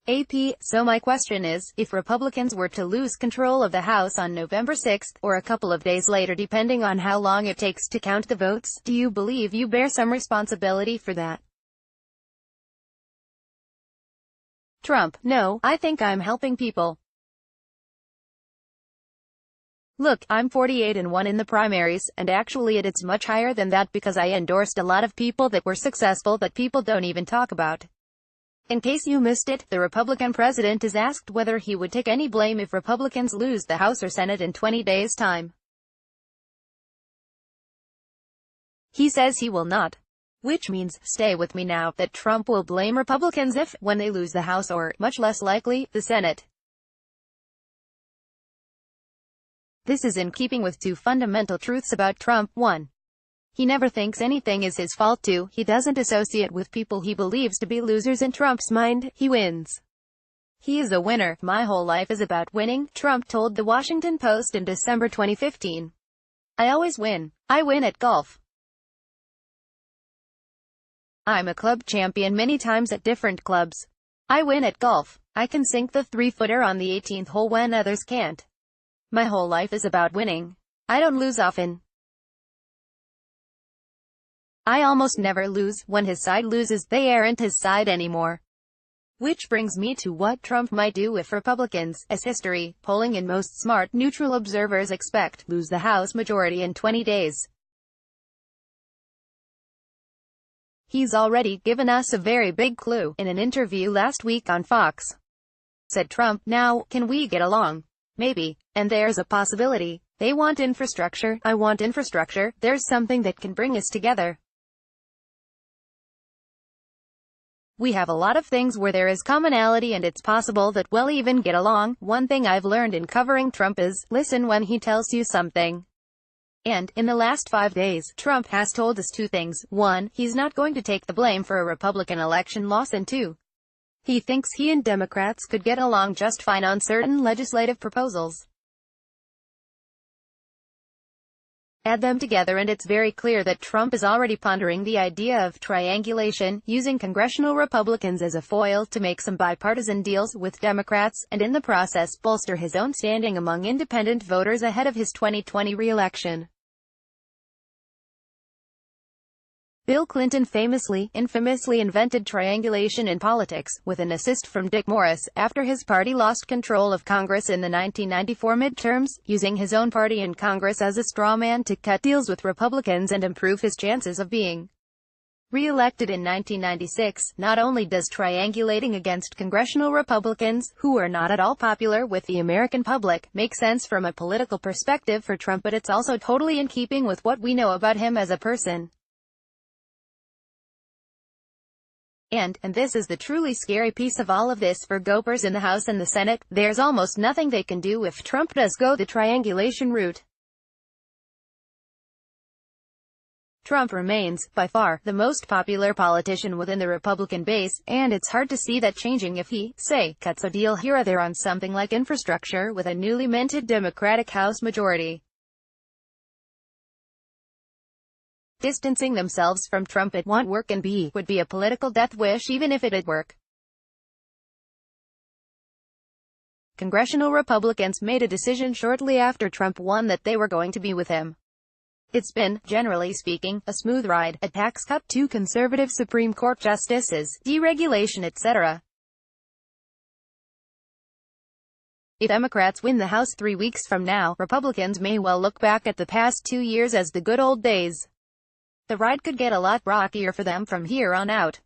AP, so my question is, if Republicans were to lose control of the House on November 6th, or a couple of days later depending on how long it takes to count the votes, do you believe you bear some responsibility for that? Trump: no, I think I'm helping people. Look, I'm 48 and won in the primaries, and actually it's much higher than that because I endorsed a lot of people that were successful that people don't even talk about. In case you missed it, the Republican president is asked whether he would take any blame if Republicans lose the House or Senate in 20 days' time. He says he will not. Which means, stay with me now, that Trump will blame Republicans if, when they lose the House or, much less likely, the Senate. This is in keeping with two fundamental truths about Trump. 1. He never thinks anything is his fault. 2. He doesn't associate with people he believes to be losers. In Trump's mind, he wins. He is a winner. My whole life is about winning, Trump told The Washington Post in December 2015. I always win. I win at golf. I'm a club champion many times at different clubs. I win at golf. I can sink the 3-footer on the 18th hole when others can't. My whole life is about winning. I don't lose often. I almost never lose. When his side loses, they aren't his side anymore. Which brings me to what Trump might do if Republicans, as history, polling and most smart, neutral observers expect, lose the House majority in 20 days. He's already given us a very big clue. In an interview last week on Fox, said Trump, now, can we get along? Maybe. And there's a possibility. They want infrastructure. I want infrastructure. There's something that can bring us together. We have a lot of things where there is commonality and it's possible that we'll even get along. One thing I've learned in covering Trump is, listen when he tells you something. And, in the last 5 days, Trump has told us two things. 1, he's not going to take the blame for a Republican election loss, and 2, he thinks he and Democrats could get along just fine on certain legislative proposals. Add them together and it's very clear that Trump is already pondering the idea of triangulation, using congressional Republicans as a foil to make some bipartisan deals with Democrats, and in the process bolster his own standing among independent voters ahead of his 2020 re-election. Bill Clinton infamously invented triangulation in politics, with an assist from Dick Morris, after his party lost control of Congress in the 1994 midterms, using his own party in Congress as a straw man to cut deals with Republicans and improve his chances of being re-elected in 1996. Not only does triangulating against congressional Republicans, who are not at all popular with the American public, make sense from a political perspective for Trump, but it's also totally in keeping with what we know about him as a person. And this is the truly scary piece of all of this for gopers in the House and the Senate, there's almost nothing they can do if Trump does go the triangulation route. Trump remains, by far, the most popular politician within the Republican base, and it's hard to see that changing if he, say, cuts a deal here or there on something like infrastructure with a newly minted Democratic House majority. Distancing themselves from Trump, it won't work, and B, would be a political death wish even if it did work. Congressional Republicans made a decision shortly after Trump won that they were going to be with him. It's been, generally speaking, a smooth ride, a tax cut, 2 conservative Supreme Court justices, deregulation, etc. If Democrats win the House 3 weeks from now, Republicans may well look back at the past 2 years as the good old days. The ride could get a lot rockier for them from here on out.